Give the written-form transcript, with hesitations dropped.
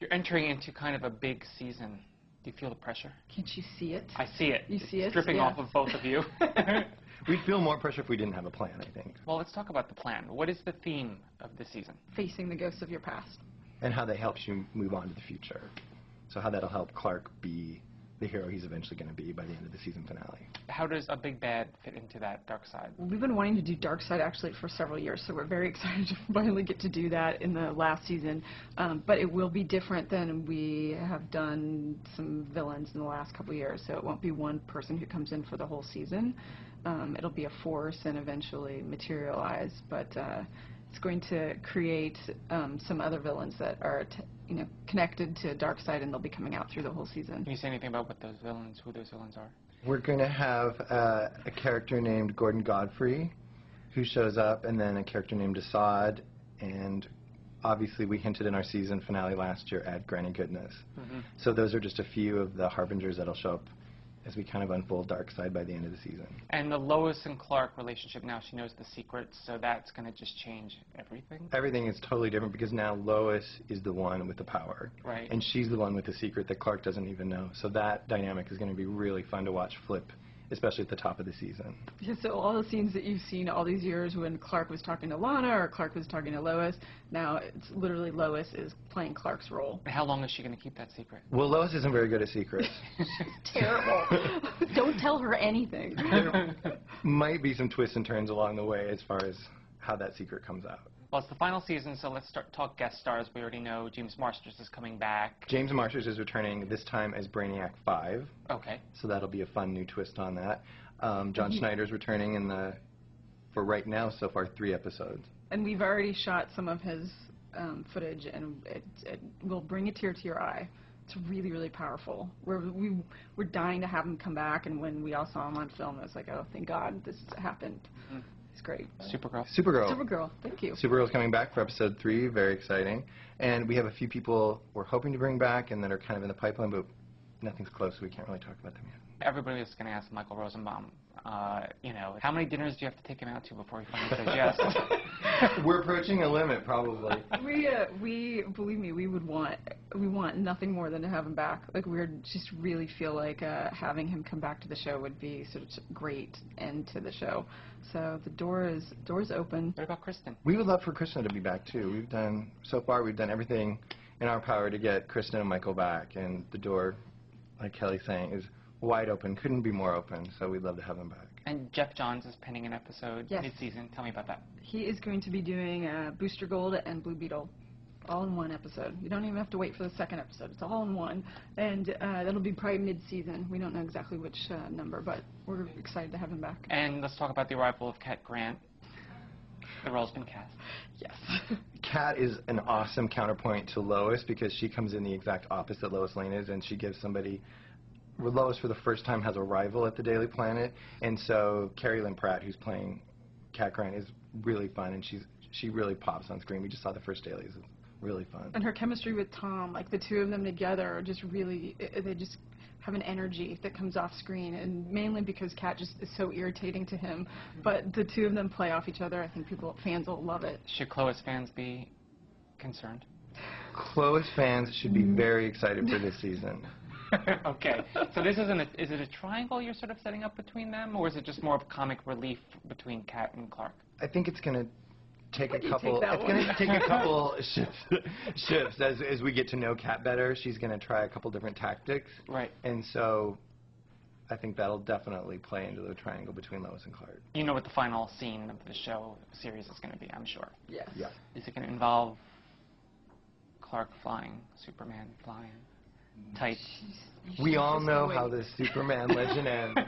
You're entering into kind of a big season. Do you feel the pressure? Can't you see it? I see it. You see it? It's dripping off of both of you. We'd feel more pressure if we didn't have a plan, I think. Well, let's talk about the plan. What is the theme of this season? Facing the ghosts of your past. And how that helps you move on to the future. So how that'll help Clark be the hero he's eventually going to be by the end of the season finale. How does a big bad fit into that dark side? We've been wanting to do Dark Side actually for several years, so we're very excited to finally get to do that in the last season. But it will be different than we have done some villains in the last couple of years, so it won't be one person who comes in for the whole season. It'll be a force and eventually materialize, but it's going to create some other villains that are connected to Darkseid, and they'll be coming out through the whole season. Can you say anything about who those villains are? We're going to have a character named Gordon Godfrey who shows up, and then a character named Assad, and obviously we hinted in our season finale last year at Granny Goodness. So those are just a few of the harbingers that'll show up as we kind of unfold Darkseid by the end of the season. And the Lois and Clark relationship, now she knows the secrets, so that's going to just change everything? Everything is totally different because now Lois is the one with the power. Right. And she's the one with the secret that Clark doesn't even know. So that dynamic is going to be really fun to watch flip, especially at the top of the season. Yeah, so all the scenes that you've seen all these years when Clark was talking to Lana or Clark was talking to Lois, now it's literally Lois is playing Clark's role. How long is she going to keep that secret? Well, Lois isn't very good at secrets. She's terrible. Don't tell her anything. There might be some twists and turns along the way as far as how that secret comes out. Well, it's the final season, so let's talk guest stars. We already know James Marsters is coming back. James Marsters is returning this time as Brainiac 5. Okay. So that'll be a fun new twist on that. John Schneider's returning for right now, so far, 3 episodes. And we've already shot some of his footage, and it will bring a tear to your eye. It's really, really powerful. We're dying to have him come back, and when we all saw him on film, it was like, oh, thank God this happened. It's great. Supergirl, thank you. Supergirl's coming back for episode 3, very exciting. And we have a few people we're hoping to bring back and that are kind of in the pipeline, but nothing's close, so we can't really talk about them yet. Everybody is going to ask Michael Rosenbaum, how many dinners do you have to take him out to before he finally says yes? We're approaching a limit, probably. We believe me, we want nothing more than to have him back. Like, we just really feel like having him come back to the show would be such a great end to the show. So the door's open. What about Kristen? We would love for Kristen to be back too. So far we've done everything in our power to get Kristen and Michael back, and the door, like Kelly's saying, is wide open. Couldn't be more open. So we'd love to have them back. And Jeff Johns is penning an episode Yes. mid-season. Tell me about that. He is going to be doing Booster Gold and Blue Beetle, all in one episode. You don't even have to wait for the second episode. It's all in one. And that'll be probably mid-season. We don't know exactly which number, but we're excited to have him back. And let's talk about the arrival of Cat Grant. The role's been cast. Yes. Kat is an awesome counterpoint to Lois because she comes in the exact opposite Lois Lane is, and she gives somebody... Lois, for the first time, has a rival at the Daily Planet, and so Carrie Lynn Pratt, who's playing Cat Grant, is really fun, and she really pops on screen. We just saw the first dailies. It's really fun. And her chemistry with Tom, like the two of them together, are just really, they just have an energy that comes off screen, and mainly because Cat just is so irritating to him. But the two of them play off each other. I think fans will love it. Should Clois fans be concerned? Clois fans should be very excited for this season. Okay, so this is it a triangle you're sort of setting up between them, or is it just more of comic relief between Cat and Clark? I think it's going to take a couple shifts as we get to know Cat better. She's going to try a couple different tactics. Right. And so I think that'll definitely play into the triangle between Lois and Clark. You know what the final scene of the show series is going to be, I'm sure. Yes. Yeah. Is it going to involve Clark flying, Superman flying? Tight. We all know how the Superman legend ends.